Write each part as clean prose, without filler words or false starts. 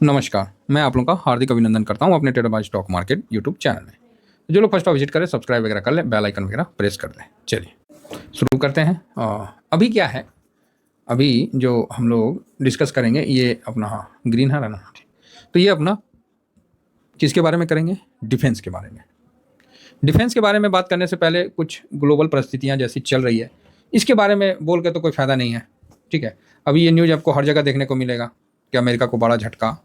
नमस्कार, मैं आप लोगों का हार्दिक अभिनंदन करता हूँ अपने trader by stock market YouTube channel में। जो लोग फर्स्ट बार विजिट करें, सब्सक्राइब वगैरह कर लें, बेल आइकन वगैरह प्रेस कर लें। चलिए शुरू करते हैं। अभी क्या है, अभी जो हम लोग डिस्कस करेंगे ये अपना ग्रीन है ना, तो ये अपना किसके बारे में करेंगे? डिफेंस के बारे में। डिफेंस के बारे में बात करने से पहले कुछ ग्लोबल परिस्थितियाँ जैसी चल रही है, इसके बारे में बोल के तो कोई फ़ायदा नहीं है। ठीक है, अभी ये न्यूज़ आपको हर जगह देखने को मिलेगा कि अमेरिका को बड़ा झटका,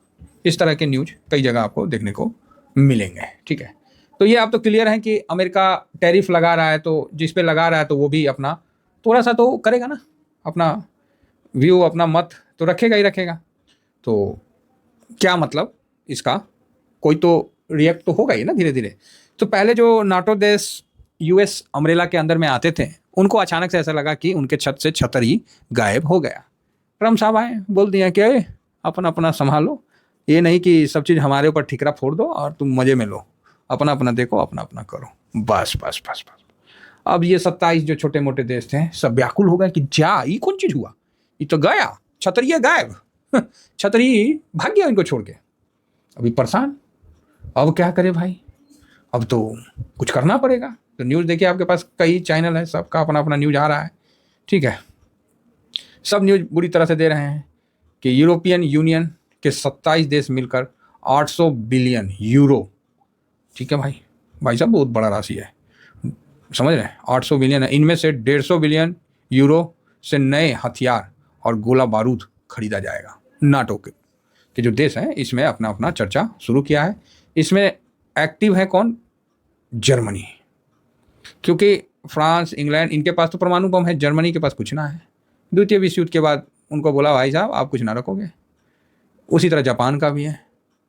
इस तरह के न्यूज कई जगह आपको देखने को मिलेंगे। ठीक है, तो ये आप तो क्लियर है कि अमेरिका टैरिफ लगा रहा है, तो जिस पे लगा रहा है तो वो भी अपना थोड़ा सा तो करेगा ना, अपना व्यू, अपना मत तो रखेगा ही रखेगा। तो क्या मतलब इसका, कोई तो रिएक्ट तो होगा ही ना धीरे धीरे। तो पहले जो नाटो देश यूएस अम्ब्रेला के अंदर में आते थे, उनको अचानक से ऐसा लगा कि उनके छत से छतर ही गायब हो गया। ट्रम्प साहब आए, बोल दिया कि अपना अपना संभालो, ये नहीं कि सब चीज़ हमारे ऊपर ठिकरा फोड़ दो और तुम मज़े में लो, अपना अपना देखो, अपना अपना करो, बस बस बस बस। अब ये 27 जो छोटे मोटे देश थे सब व्याकुल हो गए कि जा ये कौन चीज़ हुआ, ये तो गया, छतरी गायब छतरी भाग गया इनको छोड़ के। अभी परेशान, अब क्या करे भाई, अब तो कुछ करना पड़ेगा। तो न्यूज़ देखिए, आपके पास कई चैनल है, सबका अपना अपना न्यूज़ आ रहा है। ठीक है, सब न्यूज़ बुरी तरह से दे रहे हैं कि यूरोपियन यूनियन के 27 देश मिलकर 800 बिलियन यूरो, ठीक है भाई, भाई साहब बहुत बड़ा राशि है, समझ रहे हैं, 800 बिलियन है। इनमें से 150 बिलियन यूरो से नए हथियार और गोला बारूद खरीदा जाएगा। नाटो के जो देश हैं इसमें अपना अपना चर्चा शुरू किया है। इसमें एक्टिव है कौन? जर्मनी, क्योंकि फ्रांस, इंग्लैंड, इनके पास तो परमाणु बम है, जर्मनी के पास कुछ ना है। द्वितीय विश्व युद्ध के बाद उनको बोला भाई साहब आप कुछ ना रखोगे। उसी तरह जापान का भी है,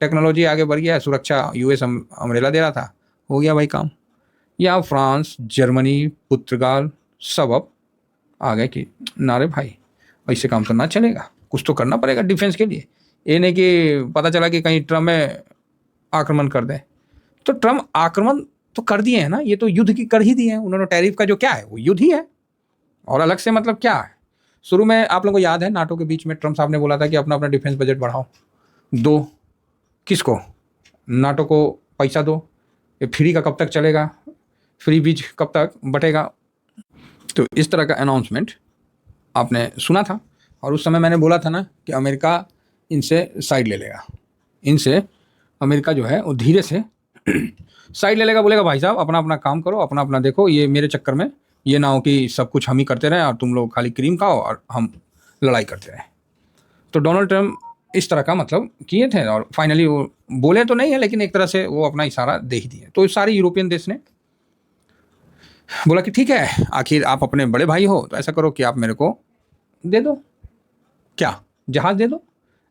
टेक्नोलॉजी आगे बढ़ गया है, सुरक्षा यूएस अम्ब्रेला दे रहा था, हो गया भाई काम। यहाँ फ्रांस, जर्मनी, पुर्तगाल सब अब आ गए कि नारे भाई ऐसे काम तो ना चलेगा, कुछ तो करना पड़ेगा डिफेंस के लिए। ये नहीं कि पता चला कि कहीं ट्रम्प में आक्रमण कर दे। तो ट्रम्प आक्रमण तो कर दिए हैं ना, ये तो युद्ध की कर ही दिए हैं उन्होंने। टैरिफ का जो क्या है वो युद्ध ही है, और अलग से मतलब क्या है। शुरू में आप लोगों को याद है नाटो के बीच में ट्रम्प साहब ने बोला था कि अपना अपना डिफेंस बजट बढ़ाओ, दो किसको? नाटो को पैसा दो। ये फ्री का कब तक चलेगा, फ्री बीज कब तक बटेगा? तो इस तरह का अनाउंसमेंट आपने सुना था, और उस समय मैंने बोला था ना कि अमेरिका इनसे साइड ले लेगा, इनसे अमेरिका जो है वो धीरे से साइड ले लेगा, बोलेगा भाई साहब अपना अपना काम करो, अपना अपना देखो, ये मेरे चक्कर में ये ना हो कि सब कुछ हम ही करते रहें और तुम लोग खाली क्रीम खाओ और हम लड़ाई करते रहें। तो डोनाल्ड ट्रम्प इस तरह का मतलब किए थे, और फाइनली वो बोले तो नहीं है लेकिन एक तरह से वो अपना इशारा दे ही दिए। तो सारे यूरोपियन देश ने बोला कि ठीक है, आखिर आप अपने बड़े भाई हो तो ऐसा करो कि आप मेरे को दे दो, क्या जहाज़ दे दो,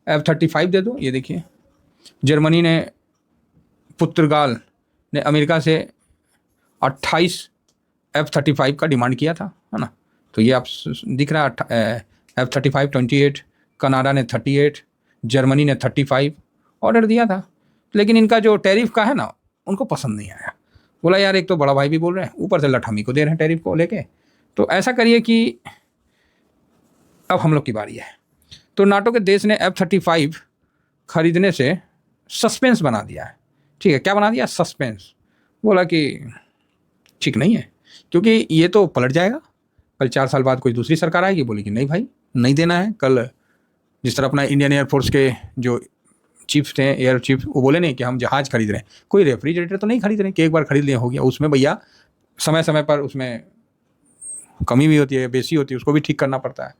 F-35 दे दो। ये देखिए, जर्मनी ने, पुर्तगाल ने अमेरिका से 28 F-35 का डिमांड किया था, है ना। तो ये आप दिख रहा है, F-35 28, कनाडा ने 38, जर्मनी ने 35 ऑर्डर दिया था। लेकिन इनका जो टैरिफ का है ना उनको पसंद नहीं आया। बोला यार एक तो बड़ा भाई भी बोल रहे हैं, ऊपर से लठ हम ही को दे रहे हैं टैरिफ को लेके, तो ऐसा करिए कि अब हम लोग की बारी है। तो नाटो के देश ने F-35 खरीदने से सस्पेंस बना दिया है। ठीक है, क्या बना दिया? सस्पेंस। बोला कि ठीक नहीं है, क्योंकि ये तो पलट जाएगा, कल 4 साल बाद कोई दूसरी सरकार आएगी, बोली कि नहीं भाई नहीं देना है। कल जिस तरह अपना इंडियन एयरफोर्स के जो चीफ थे, एयर चीफ, वो बोले नहीं कि हम जहाज़ खरीद रहे हैं, कोई रेफ्रिजरेटर तो नहीं खरीद रहे हैं कि एक बार खरीद लिया हो गया। उसमें भैया समय समय पर उसमें कमी भी होती है, बेसी होती है, उसको भी ठीक करना पड़ता है।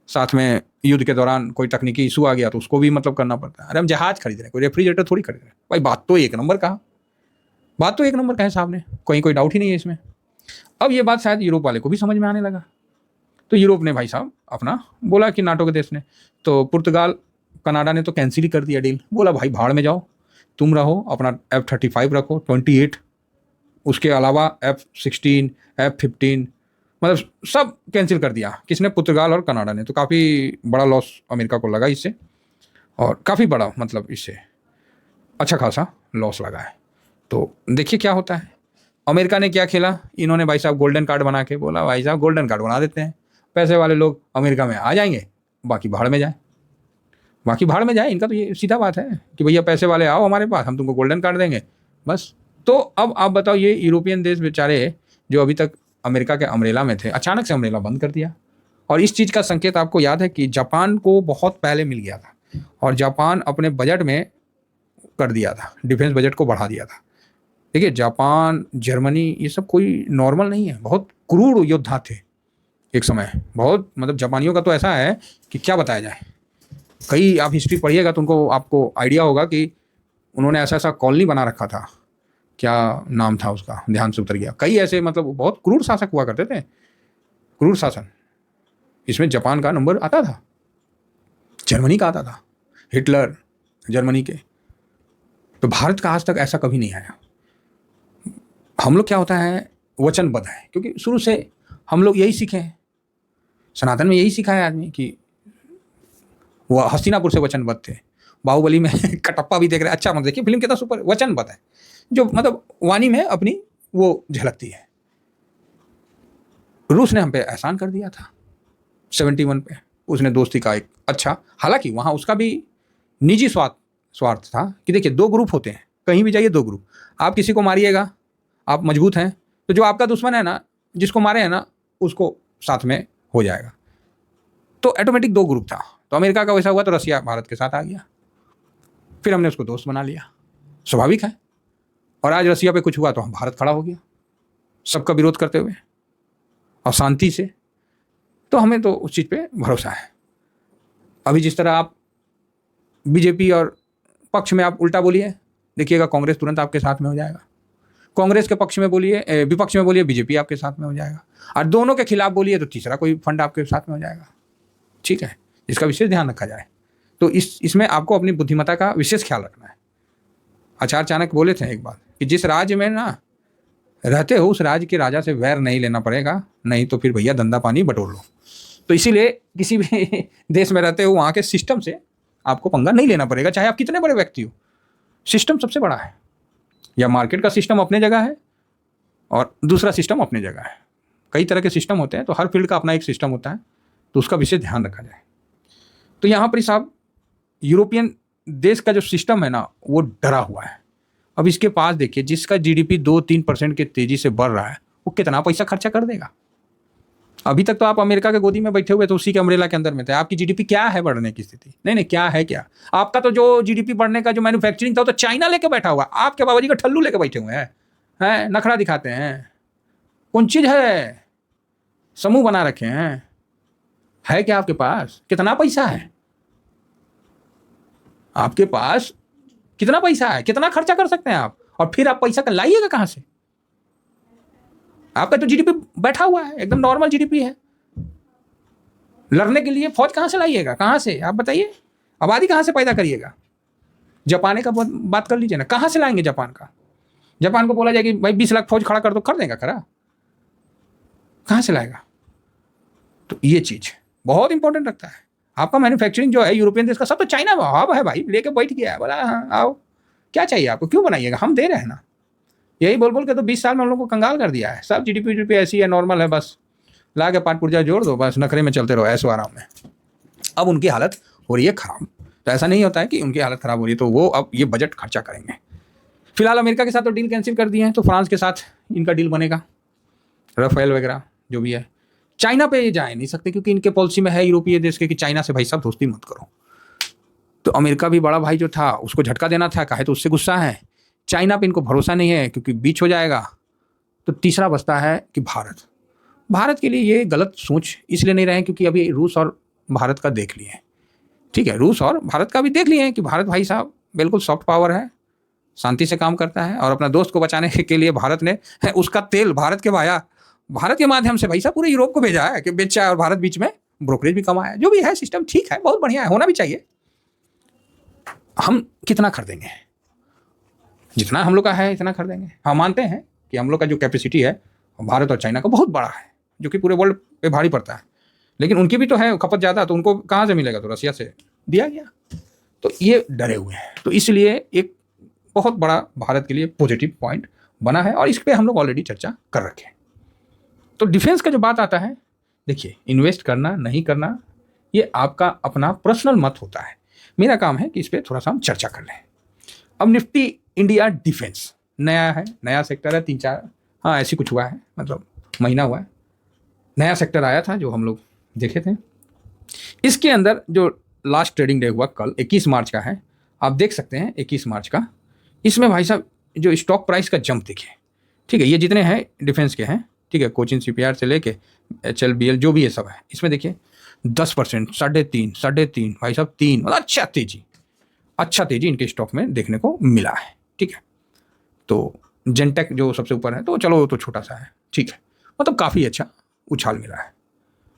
साथ में युद्ध के दौरान कोई तकनीकी इशू आ गया तो उसको भी मतलब करना पड़ता है। अरे हम जहाज़ खरीद रहे हैं, कोई रेफ्रिजरेटर थोड़ी खरीद रहे हैं भाई। बात तो एक नंबर कहा, बात तो एक नंबर का है साहब ने, कहीं कोई डाउट ही नहीं है इसमें। अब ये बात शायद यूरोप वाले को भी समझ में आने लगा, तो यूरोप ने भाई साहब अपना बोला कि नाटो के देश ने, तो पुर्तगाल, कनाडा ने तो कैंसिल ही कर दिया डील। बोला भाई भाड़ में जाओ, तुम रहो अपना F-35 रखो 28, उसके अलावा F-16, F-15 मतलब सब कैंसिल कर दिया। किसने? पुर्तगाल और कनाडा ने। तो काफ़ी बड़ा लॉस अमेरिका को लगा इससे, और काफ़ी बड़ा मतलब इससे अच्छा खासा लॉस लगा है। तो देखिए क्या होता है। अमेरिका ने क्या खेला, इन्होंने भाई साहब गोल्डन कार्ड बना के बोला भाई साहब गोल्डन कार्ड बना देते हैं, पैसे वाले लोग अमेरिका में आ जाएंगे, बाकी बाहर में जाए। बाकी भाड़ में जाए, इनका तो ये सीधा बात है कि भैया पैसे वाले आओ हमारे पास, हम तुमको गोल्डन कार्ड देंगे बस। तो अब आप बताओ, ये यूरोपियन देश बेचारे जो अभी तक अमेरिका के अम्ब्रेला में थे, अचानक से अम्ब्रेला बंद कर दिया। और इस चीज़ का संकेत आपको याद है कि जापान को बहुत पहले मिल गया था, और जापान अपने बजट में कर दिया था, डिफेंस बजट को बढ़ा दिया था। देखिए, जापान, जर्मनी, ये सब कोई नॉर्मल नहीं है, बहुत क्रूर योद्धा थे एक समय, बहुत, मतलब जापानियों का तो ऐसा है कि क्या बताया जाए। कई आप हिस्ट्री पढ़िएगा तो उनको आपको आइडिया होगा कि उन्होंने ऐसा ऐसा कॉलोनी बना रखा था, क्या नाम था उसका, ध्यान से उतर गया। कई ऐसे, मतलब बहुत क्रूर शासक हुआ करते थे, क्रूर शासन। इसमें जापान का नंबर आता था, जर्मनी का आता था, हिटलर जर्मनी के। तो भारत का आज तक ऐसा कभी नहीं आया। हम लोग क्या होता है, वचनबद्ध है, क्योंकि शुरू से हम लोग यही सीखे हैं, सनातन में यही सीखा है आदमी कि वो हस्तिनापुर से वचनबद्ध थे। बाहुबली में कटप्पा भी देख रहे हैं, अच्छा मतलब देखिए फिल्म कितना सुपर वचनबद्ध है, जो मतलब वाणी में अपनी वो झलकती है। रूस ने हम पे एहसान कर दिया था 71 पे, उसने दोस्ती का एक अच्छा, हालांकि वहाँ उसका भी निजी स्वार्थ था कि देखिए 2 ग्रुप होते हैं, कहीं भी जाइए 2 ग्रुप। आप किसी को मारिएगा, आप मजबूत हैं, तो जो आपका दुश्मन है ना, जिसको मारे हैं ना, उसको साथ में हो जाएगा। तो ऑटोमेटिक 2 ग्रुप था। तो अमेरिका का वैसा हुआ तो रसिया भारत के साथ आ गया, फिर हमने उसको दोस्त बना लिया, स्वाभाविक है। और आज रसिया पे कुछ हुआ तो हम भारत खड़ा हो गया, सबका विरोध करते हुए और शांति से। तो हमें तो उस चीज़ पे भरोसा है। अभी जिस तरह आप बीजेपी और पक्ष में आप उल्टा बोलिए, देखिएगा कांग्रेस तुरंत आपके साथ में हो जाएगा। कांग्रेस के पक्ष में बोलिए, विपक्ष में बोलिए, बीजेपी आपके साथ में हो जाएगा। और दोनों के खिलाफ बोलिए तो तीसरा कोई फंड आपके साथ में हो जाएगा। ठीक है, इसका विशेष ध्यान रखा जाए। तो इसमें आपको अपनी बुद्धिमत्ता का विशेष ख्याल रखना है। आचार्य चाणक्य बोले थे एक बात कि जिस राज्य में ना रहते हो उस राज्य के राजा से वैर नहीं लेना पड़ेगा, नहीं तो फिर भैया धंधा पानी बटोर लो। तो इसीलिए किसी भी देश में रहते हो वहाँ के सिस्टम से आपको पंगा नहीं लेना पड़ेगा, चाहे आप कितने बड़े व्यक्ति हो। सिस्टम सबसे बड़ा है, या मार्केट का सिस्टम अपने जगह है और दूसरा सिस्टम अपने जगह है। कई तरह के सिस्टम होते हैं, तो हर फील्ड का अपना एक सिस्टम होता है, तो उसका विशेष ध्यान रखा जाए। तो यहाँ पर साहब यूरोपियन देश का जो सिस्टम है ना, वो डरा हुआ है। अब इसके पास देखिए, जिसका जीडीपी 2-3% के तेजी से बढ़ रहा है, वो कितना पैसा खर्चा कर देगा। अभी तक तो आप अमेरिका के गोदी में बैठे हुए तो उसी के अम्ब्रेला के अंदर में थे। आपकी जीडीपी क्या है बढ़ने की स्थिति? नहीं, क्या है, क्या आपका तो जो जीडीपी बढ़ने का जो मैन्युफैक्चरिंग था, तो चाइना लेके बैठा हुआ। आपके बाबा जी का ठल्लू लेके बैठे हुए हैं, नखरा दिखाते हैं। कौन चीज़ है, समूह बना रखे हैं, है क्या आपके पास? कितना पैसा है आपके पास? कितना पैसा है, कितना खर्चा कर सकते हैं आप? और फिर आप पैसा का लाइएगा कहाँ से? आपका तो जीडीपी बैठा हुआ है, एकदम नॉर्मल जीडीपी है। लड़ने के लिए फौज कहाँ से लाइएगा, कहाँ से आप बताइए? आबादी कहाँ से पैदा करिएगा? जापान का बात कर लीजिए ना, कहाँ से लाएंगे जापान का? जापान को बोला जाए कि भाई 20 लाख फौज खड़ा कर दो, कर देगा खरा? कहाँ से लाएगा? तो ये चीज बहुत इंपॉर्टेंट रखता है। आपका मैन्युफैक्चरिंग जो है यूरोपियन देश का, सब तो चाइना में हब है भाई, लेके बैठ गया है, बोला हाँ आओ, क्या चाहिए आपको, क्यों बनाइएगा, हम दे रहे हैं ना। यही बोल बोल के तो 20 साल में हम लोग को कंगाल कर दिया है। सब जीडीपी ऐसी है, नॉर्मल है, बस ला के पाट पुर्जा जोड़ दो, बस नखरे में चलते रहो ऐसो आराम में। अब उनकी हालत हो रही है खराब। तो ऐसा नहीं होता है कि उनकी हालत खराब हो रही है तो वो अब ये बजट खर्चा करेंगे। फिलहाल अमेरिका के साथ तो डील कैंसिल कर दिए हैं, तो फ्रांस के साथ इनका डील बनेगा, राफेल वगैरह जो भी है। चाइना पे ये जा नहीं सकते क्योंकि इनके पॉलिसी में है यूरोपीय देश के कि चाइना से भाई साहब दोस्ती मत करो। तो अमेरिका भी बड़ा भाई जो था उसको झटका देना था, कहे तो उससे गुस्सा है। चाइना पे इनको भरोसा नहीं है क्योंकि बीच हो जाएगा। तो तीसरा बचता है कि भारत के लिए ये गलत सोच इसलिए नहीं रहे क्योंकि अभी रूस और भारत का देख लिए। ठीक है, रूस और भारत का भी देख लिए कि भारत भाई साहब बिल्कुल सॉफ्ट पावर है, शांति से काम करता है, और अपना दोस्त को बचाने के लिए भारत ने उसका तेल भारत के माध्यम से भाई साहब पूरे यूरोप को भेजा है कि बेचा, और भारत बीच में ब्रोकरेज भी कमाया। जो भी है सिस्टम ठीक है, बहुत बढ़िया है, होना भी चाहिए। हम कितना खरीदेंगे? जितना हम लोग का है इतना खरीदेंगे। हम मानते हैं कि हम लोग का जो कैपेसिटी है भारत और चाइना का बहुत बड़ा है, जो कि पूरे वर्ल्ड पे भारी पड़ता है, लेकिन उनकी भी तो है खपत ज़्यादा, तो उनको कहाँ से मिलेगा? तो रसिया से दिया गया। तो ये डरे हुए हैं, तो इसलिए एक बहुत बड़ा भारत के लिए पॉजिटिव पॉइंट बना है, और इस पर हम लोग ऑलरेडी चर्चा कर रखे हैं। तो डिफेंस का जो बात आता है, देखिए इन्वेस्ट करना नहीं करना ये आपका अपना पर्सनल मत होता है। मेरा काम है कि इस पर थोड़ा सा हम चर्चा कर लें। अब निफ्टी इंडिया डिफेंस नया है, नया सेक्टर है, 3-4 हाँ ऐसी कुछ हुआ है, मतलब महीना हुआ है, नया सेक्टर आया था जो हम लोग देखे थे। इसके अंदर जो लास्ट ट्रेडिंग डे हुआ कल 21 मार्च का है, आप देख सकते हैं 21 मार्च का। इसमें भाई साहब जो स्टॉक प्राइस का जंप देखिए, ठीक है, ये जितने हैं डिफेंस के हैं, ठीक है, कोचिन सीपीआर से लेके HLBL जो भी ये सब है, इसमें देखिए 10%, 3.5 भाई साहब 3, मतलब अच्छा तेजी इनके स्टॉक में देखने को मिला है, ठीक है। तो जेनटेक जो सबसे ऊपर है, तो चलो वो तो छोटा सा है, ठीक है, मतलब काफ़ी अच्छा उछाल मिला है।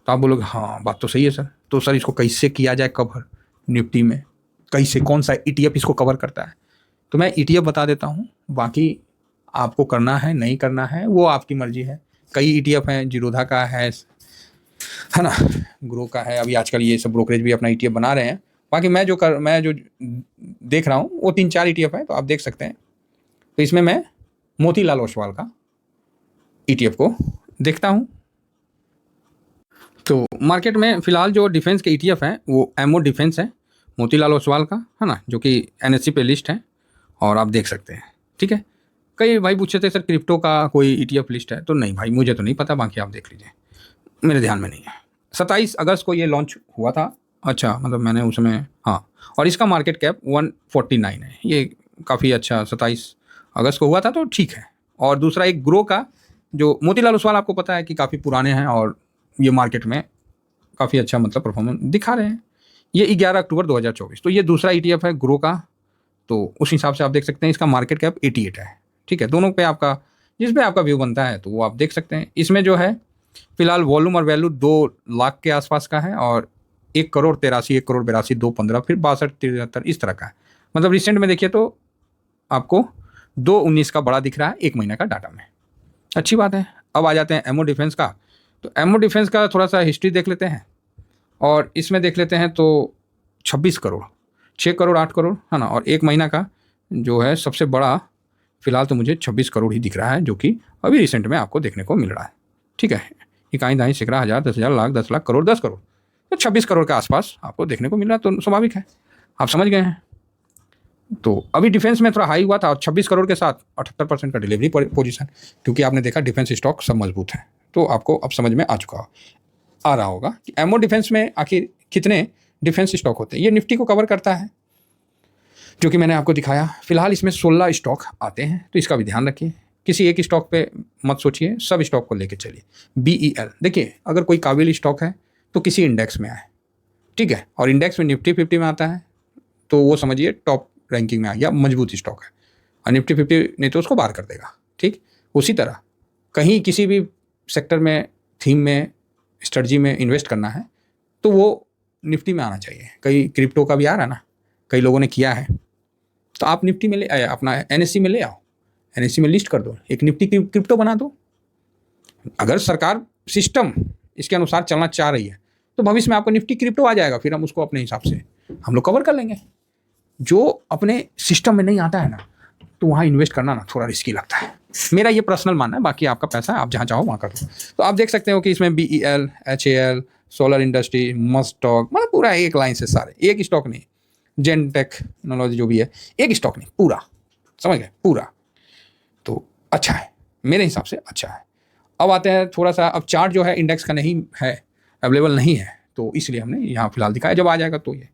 तो आप बोलोगे हाँ बात तो सही है सर, तो सर इसको कैसे किया जाए कवर निफ्टी में, कैसे, कौन सा ETF इसको कवर करता है? तो मैं ETF बता देता हूँ, बाकी आपको करना है नहीं करना है वो आपकी मर्जी है। कई ETF हैं, जीरोधा का है ना, ग्रो का है, अभी आजकल ये सब ब्रोकरेज भी अपना ETF बना रहे हैं। बाकी मैं जो देख रहा हूँ वो 3-4 ETF है, तो आप देख सकते हैं। तो इसमें मैं मोतीलाल ओसवाल का ETF को देखता हूँ। तो मार्केट में फ़िलहाल जो डिफेंस के ETF हैं वो एमओ डिफेंस है, मोतीलाल ओसवाल का, है ना, जो कि NSE पे लिस्ट है, और आप देख सकते हैं, ठीक है। कई भाई पूछे थे सर क्रिप्टो का कोई ETF लिस्ट है, तो नहीं भाई मुझे तो नहीं पता, बाकी आप देख लीजिए, मेरे ध्यान में नहीं है। 27 अगस्त को ये लॉन्च हुआ था, अच्छा, मतलब मैंने उसमें हाँ, और इसका मार्केट कैप 149 है, ये काफ़ी अच्छा 27 अगस्त को हुआ था, तो ठीक है। और दूसरा एक ग्रो का, जो मोतीलाल ओसवाल आपको पता है कि काफ़ी पुराने हैं और ये मार्केट में काफ़ी अच्छा मतलब परफॉर्मेंस दिखा रहे हैं। ये 11 अक्टूबर 2024, तो ये दूसरा ETF है ग्रो का, तो उस हिसाब से आप देख सकते हैं इसका मार्केट कैप 88 है, ठीक है। दोनों पे आपका जिस पे आपका व्यू बनता है तो वो आप देख सकते हैं। इसमें जो है फिलहाल वॉल्यूम और वैल्यू 2 लाख के आसपास का है, और 1,83,00,000, 1,82,00,000, 2,15,00,000, फिर 62,73 इस तरह का है। मतलब रिसेंट में देखिए तो आपको 2/19 का बड़ा दिख रहा है 1 महीने का डाटा में, अच्छी बात है। अब आ जाते हैं एमओ डिफेंस का, तो एमओ डिफेंस का थोड़ा सा हिस्ट्री देख लेते हैं, और इसमें देख लेते हैं तो 26 करोड़, 6 करोड़, 8 करोड़, है ना, और 1 महीना का जो है सबसे बड़ा फिलहाल तो मुझे 26 करोड़ ही दिख रहा है, जो कि अभी रिसेंट में आपको देखने को मिल रहा है, ठीक है। इकाई दाई सैकड़ा हज़ार 10,000 लाख 10 लाख करोड़ 10 करोड़, तो 26 करोड़ के आसपास आपको देखने को मिल रहा है, तो स्वाभाविक है, आप समझ गए हैं। तो अभी डिफेंस में थोड़ा हाई हुआ था, और 26 करोड़ के साथ 78% का डिलीवरी पोजीशन, क्योंकि आपने देखा डिफेंस स्टॉक सब मजबूत है, तो आपको अब समझ में आ रहा होगा कि एमओ डिफेंस में आखिर कितने डिफेंस स्टॉक होते हैं। ये निफ्टी को कवर करता है, जो कि मैंने आपको दिखाया। फिलहाल इसमें 16 स्टॉक आते हैं, तो इसका भी ध्यान रखिए, किसी एक स्टॉक पे मत सोचिए, सब स्टॉक को लेके चलिए। BEL देखिए, अगर कोई काबिल स्टॉक है तो किसी इंडेक्स में आए, ठीक है, और इंडेक्स में निफ्टी 50 में आता है तो वो समझिए टॉप रैंकिंग में आ गया, मजबूत स्टॉक है, और निफ्टी 50 नहीं तो उसको बाहर कर देगा, ठीक। उसी तरह कहीं किसी भी सेक्टर में, थीम में, स्ट्रेटजी में इन्वेस्ट करना है तो वो निफ्टी में आना चाहिए। कई क्रिप्टो का भी आ रहा है ना, कई लोगों ने किया है, तो आप निफ्टी में ले आए, अपना NSE में ले आओ, NSE में लिस्ट कर दो, एक निफ्टी क्रिप्टो बना दो। अगर सरकार सिस्टम इसके अनुसार चलना चाह रही है तो भविष्य में आपको निफ्टी क्रिप्टो आ जाएगा, फिर हम उसको अपने हिसाब से हम लोग कवर कर लेंगे। जो अपने सिस्टम में नहीं आता है ना, तो वहाँ इन्वेस्ट करना ना थोड़ा रिस्की लगता है, मेरा ये पर्सनल मानना है, बाकी आपका पैसा है, आप जहाँ चाहो वहाँ कर दो। तो आप देख सकते हो कि इसमें BEL, HAL, सोलर इंडस्ट्री, मस्टॉक, मतलब पूरा एक लाइन से सारे, एक स्टॉक नहीं, जेन टेक्नोलॉजी जो भी है, एक स्टॉक नहीं, पूरा, समझ गए, पूरा। तो अच्छा है, मेरे हिसाब से अच्छा है। अब आते हैं थोड़ा सा, अब चार्ट जो है इंडेक्स का नहीं है, अवेलेबल नहीं है, तो इसलिए हमने यहाँ फिलहाल दिखाया, जब आ जाएगा तो ये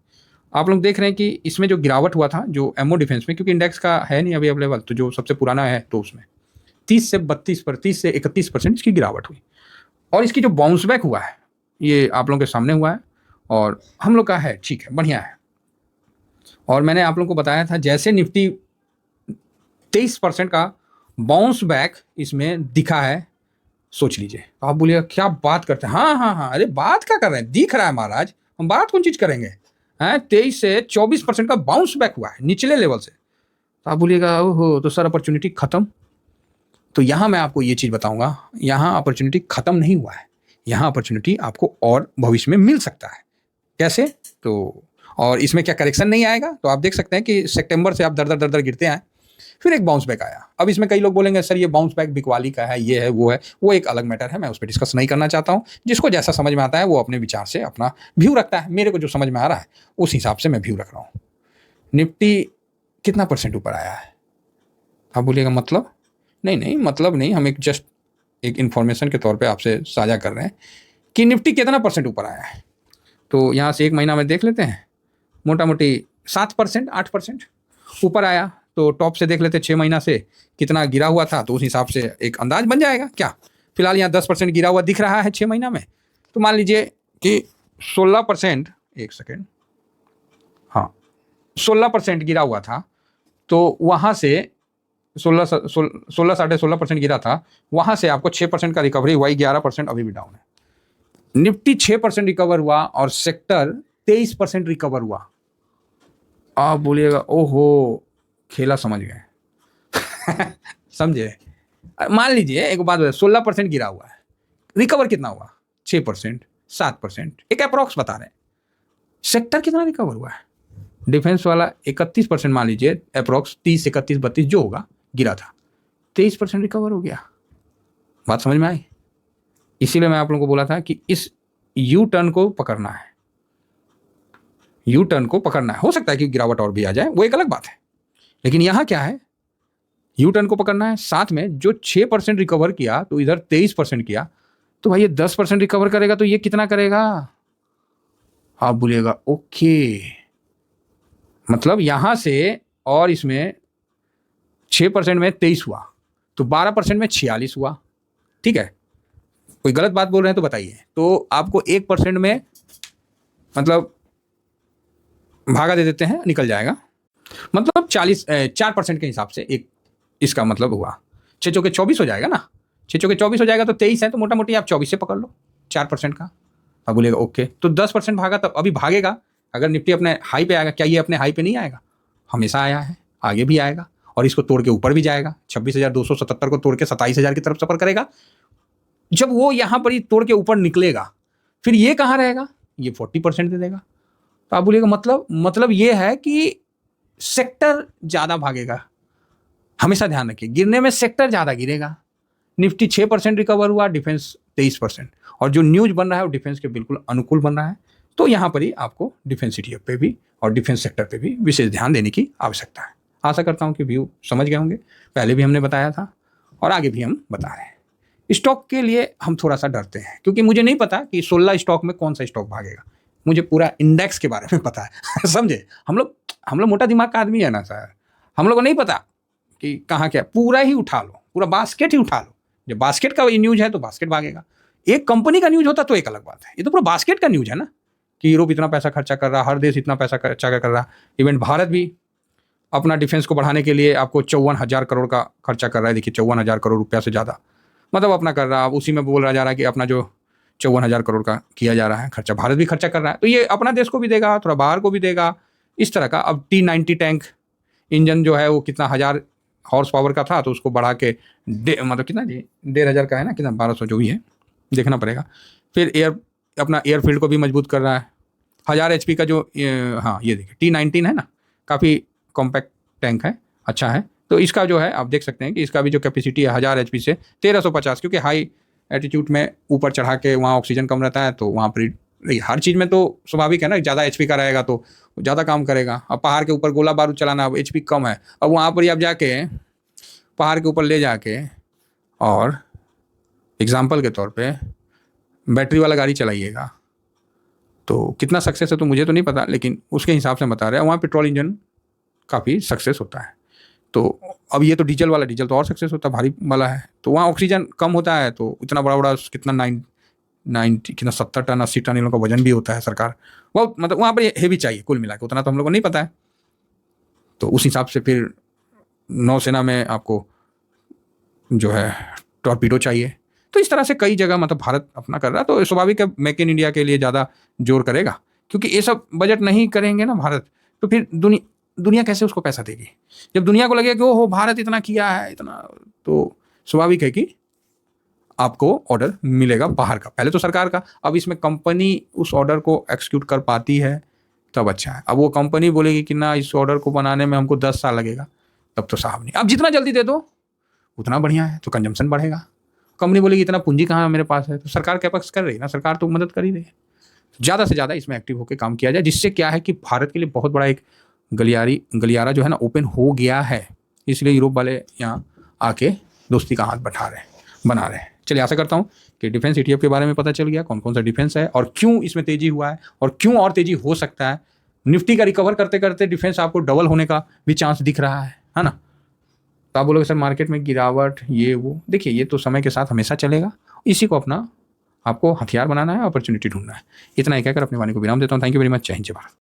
आप लोग देख रहे हैं कि इसमें जो गिरावट हुआ था जो एमओ डिफेंस में, क्योंकि इंडेक्स का है नहीं अभी अवेलेबल, तो जो सबसे पुराना है तो उसमें 30 से 31% इसकी गिरावट हुई, और इसकी जो बाउंस बैक हुआ है ये आप लोगों के सामने हुआ है, और हम लोग का है ठीक है, बढ़िया है। और मैंने आप लोगों को बताया था जैसे निफ्टी 23% का बाउंस बैक इसमें दिखा है, सोच लीजिए। आप बोलिएगा क्या बात करते हैं, हाँ, अरे बात क्या कर रहे हैं, दिख रहा है महाराज, हम बात कौन चीज़ करेंगे, हैं 23 से 24% का बाउंस बैक हुआ है निचले लेवल से। तो आप बोलिएगा ओहो, तो सर अपॉर्चुनिटी खत्म। तो यहाँ मैं आपको ये चीज़ बताऊंगा, यहाँ अपॉर्चुनिटी खत्म नहीं हुआ है, यहाँ अपॉर्चुनिटी आपको और भविष्य में मिल सकता है। कैसे? तो और इसमें क्या करेक्शन नहीं आएगा, तो आप देख सकते हैं कि सितंबर से आप दर दर गिरते हैं, फिर एक बाउंस बैक आया। अब इसमें कई लोग बोलेंगे सर ये बाउंस बैक बिकवाली का है, ये है, वो एक अलग मैटर है, मैं उस पर डिस्कस नहीं करना चाहता हूँ। जिसको जैसा समझ में आता है वो अपने विचार से अपना व्यू रखता है। मेरे को जो समझ में आ रहा है उस हिसाब से मैं व्यू रख रहा हूँ। निफ्टी कितना % ऊपर आया है? आप बोलिएगा मतलब नहीं मतलब नहीं, हम एक जस्ट एक इन्फॉर्मेशन के तौर पे आपसे साझा कर रहे हैं कि निफ्टी कितना % ऊपर आया है। तो यहाँ से एक महीना में देख लेते हैं, मोटा मोटी 7% 8% ऊपर आया। तो टॉप से देख लेते 6 महीना से कितना गिरा हुआ था, तो उस हिसाब से एक अंदाज बन जाएगा। क्या फिलहाल यहाँ 10% गिरा हुआ दिख रहा है 6 महीना में, तो मान लीजिए कि 16%, एक सेकेंड, हाँ 16% गिरा हुआ था, तो वहाँ से 16.5% गिरा था, वहाँ से आपको 6% का रिकवरी हुआ, 11% अभी भी डाउन है। निफ्टी 6% रिकवर हुआ और सेक्टर 23% रिकवर हुआ। आप बोलिएगा ओहो खेला समझ गए समझे? मान लीजिए एक बात बताए, 16% गिरा हुआ है, रिकवर कितना हुआ? 6% 7%, एक अप्रॉक्स बता रहे हैं। सेक्टर कितना रिकवर हुआ है? डिफेंस वाला 31% मान लीजिए, अप्रॉक्स 30 31 32 जो होगा गिरा था, 23% रिकवर हो गया। बात समझ में आई? इसीलिए मैं आप लोगों को बोला था कि इस यू टर्न को पकड़ना है, यू टर्न को पकड़ना है। हो सकता है कि गिरावट और भी आ जाए, वो एक अलग बात है, लेकिन यहाँ क्या है, यू टर्न को पकड़ना है। साथ में जो 6% रिकवर किया तो इधर 23% किया, तो भाई ये 10% रिकवर करेगा तो ये कितना करेगा? आप बोलिएगा ओके, मतलब यहां से और इसमें 6% में 23 हुआ, तो 12% में 46 हुआ। ठीक है, कोई गलत बात बोल रहे हैं तो बताइए। तो आपको 1% में मतलब भागा दे देते हैं, निकल जाएगा। मतलब 4% के हिसाब से एक इसका मतलब हुआ, 6 चौके 24 हो जाएगा ना, 6 चौके 24 हो जाएगा तो 23 है, तो मोटा मोटी आप 24 से पकड़ लो 4% का। अब बोलेगा ओके, तो 10% भागा, तब अभी भागेगा। अगर निफ्टी अपने हाई पे आएगा, क्या ये अपने हाई पे नहीं आएगा? हमेशा आया है, आगे भी आएगा, और इसको तोड़ के ऊपर भी जाएगा। 26,277 को तोड़ के 27,000 की तरफ सफर करेगा। जब वो यहाँ पर ही तोड़ के ऊपर निकलेगा, फिर ये कहाँ रहेगा? ये 40% दे देगा। तो आप बोलिएगा मतलब ये है कि सेक्टर ज़्यादा भागेगा। हमेशा ध्यान रखिए, गिरने में सेक्टर ज़्यादा गिरेगा। निफ्टी 6% रिकवर हुआ, डिफेंस 23%, और जो न्यूज बन रहा है वो डिफेंस के बिल्कुल अनुकूल बन रहा है। तो यहाँ पर ही आपको डिफेंस ETF पे भी और डिफेंस सेक्टर पे भी विशेष ध्यान देने की आवश्यकता है। आशा करता हूँ कि व्यू समझ गए होंगे, पहले भी हमने बताया था और आगे भी हम बता रहे हैं। स्टॉक के लिए हम थोड़ा सा डरते हैं, क्योंकि मुझे नहीं पता कि 16 स्टॉक में कौन सा स्टॉक भागेगा। मुझे पूरा इंडेक्स के बारे में पता है समझे? हम लोग मोटा दिमाग का आदमी है ना सर, हम लोग को नहीं पता कि कहाँ क्या, पूरा ही उठा लो, पूरा बास्केट ही उठा लो। जब बास्केट का न्यूज है तो बास्केट भागेगा। एक कंपनी का न्यूज होता तो एक अलग बात है, ये तो पूरा बास्केट का न्यूज है ना, कि यूरोप इतना पैसा खर्चा कर रहा, हर देश इतना पैसा खर्चा कर रहा। इवन भारत भी अपना डिफेंस को बढ़ाने के लिए आपको 54,000 करोड़ का खर्चा कर रहा है। देखिए 54,000 करोड़ रुपया से ज़्यादा मतलब अपना कर रहा है। उसी में बोला जा रहा है कि अपना जो 54,000 करोड़ का किया जा रहा है खर्चा, भारत भी खर्चा कर रहा है, तो ये अपना देश को भी देगा, थोड़ा बाहर को भी देगा, इस तरह का। अब T90 टैंक इंजन जो है वो कितना 1000 हॉर्स पावर का था, तो उसको बढ़ा के मतलब कितना जी 1,500 का है ना, कितना 1200 जो भी है, देखना पड़ेगा। फिर अपना एयरफील्ड को भी मजबूत कर रहा है। 1000 HP का जो हाँ ये देखिए T19 है ना, काफ़ी कॉम्पैक्ट टैंक है, अच्छा है। तो इसका जो है आप देख सकते हैं कि इसका भी जो कैपेसिटी है 1000 HP से 1350, क्योंकि हाई एल्टीट्यूड में ऊपर चढ़ा के वहाँ ऑक्सीजन कम रहता है, तो वहाँ पर हर चीज़ में तो स्वाभाविक है ना, ज़्यादा HP का रहेगा तो ज़्यादा काम करेगा। अब पहाड़ के ऊपर गोला बारूद चलाना, अब HP कम है, अब वहाँ पर ही आप जाके पहाड़ के ऊपर ले जाके और एग्जाम्पल के तौर पे बैटरी वाला गाड़ी चलाइएगा, तो कितना सक्सेस है तो मुझे तो नहीं पता, लेकिन उसके हिसाब से बता रहे हैं, वहाँ पेट्रोल इंजन काफ़ी सक्सेस होता है। तो अब ये तो डीजल वाला, डीजल तो और सक्सेस होता है, भारी वाला है, तो वहाँ ऑक्सीजन कम होता है, तो इतना बड़ा कितना 90 कितना 70 टन 80 टन इन लोगों का वजन भी होता है। सरकार बहुत मतलब वहाँ पर हेवी चाहिए, कुल मिला के उतना तो हम लोग को नहीं पता है। तो उस हिसाब से फिर नौसेना में आपको जो है टॉर्पीडो चाहिए। तो इस तरह से कई जगह मतलब भारत अपना कर रहा है, तो स्वाभाविक है मेक इन इंडिया के लिए ज़्यादा जोर करेगा, क्योंकि ये सब बजट नहीं करेंगे ना भारत, तो फिर दुनिया कैसे उसको पैसा देगी? जब दुनिया को लगेगा कि ओहो भारत इतना किया है इतना, तो स्वाभाविक है कि आपको ऑर्डर मिलेगा बाहर का, पहले तो सरकार का। अब इसमें कंपनी उस ऑर्डर को एक्सिक्यूट कर पाती है तब अच्छा है। अब वो कंपनी बोलेगी कि ना इस ऑर्डर को बनाने में हमको 10 साल लगेगा, तब तो साहब नहीं। अब जितना जल्दी दे दो उतना बढ़िया है, तो कंजम्पशन बढ़ेगा। कंपनी बोलेगी इतना पूंजी कहाँ मेरे पास है, तो सरकार कैपेक्स कर रही है ना, सरकार तो मदद कर ही रही है। ज़्यादा से ज़्यादा इसमें एक्टिव होकर काम किया जाए, जिससे क्या है कि भारत के लिए बहुत बड़ा एक गलियारा जो है ना ओपन हो गया है। इसलिए यूरोप वाले यहाँ आके दोस्ती का हाथ बना रहे हैं। चलिए आशा करता हूँ कि डिफेंस ETF के बारे में पता चल गया, कौन कौन सा डिफेंस है और क्यों इसमें तेजी हुआ है और क्यों और तेजी हो सकता है। निफ्टी का रिकवर करते करते डिफेंस आपको डबल होने का भी चांस दिख रहा है ना। तो आप बोलोगे सर मार्केट में गिरावट ये वो, देखिए ये तो समय के साथ हमेशा चलेगा। इसी को अपना आपको हथियार बनाना है, अपॉर्चुनिटी ढूंढना है। इतना ही कहकर अपने वाणी को विराम देता हूँ। Thank you very much. जय हिंद, जय भारत।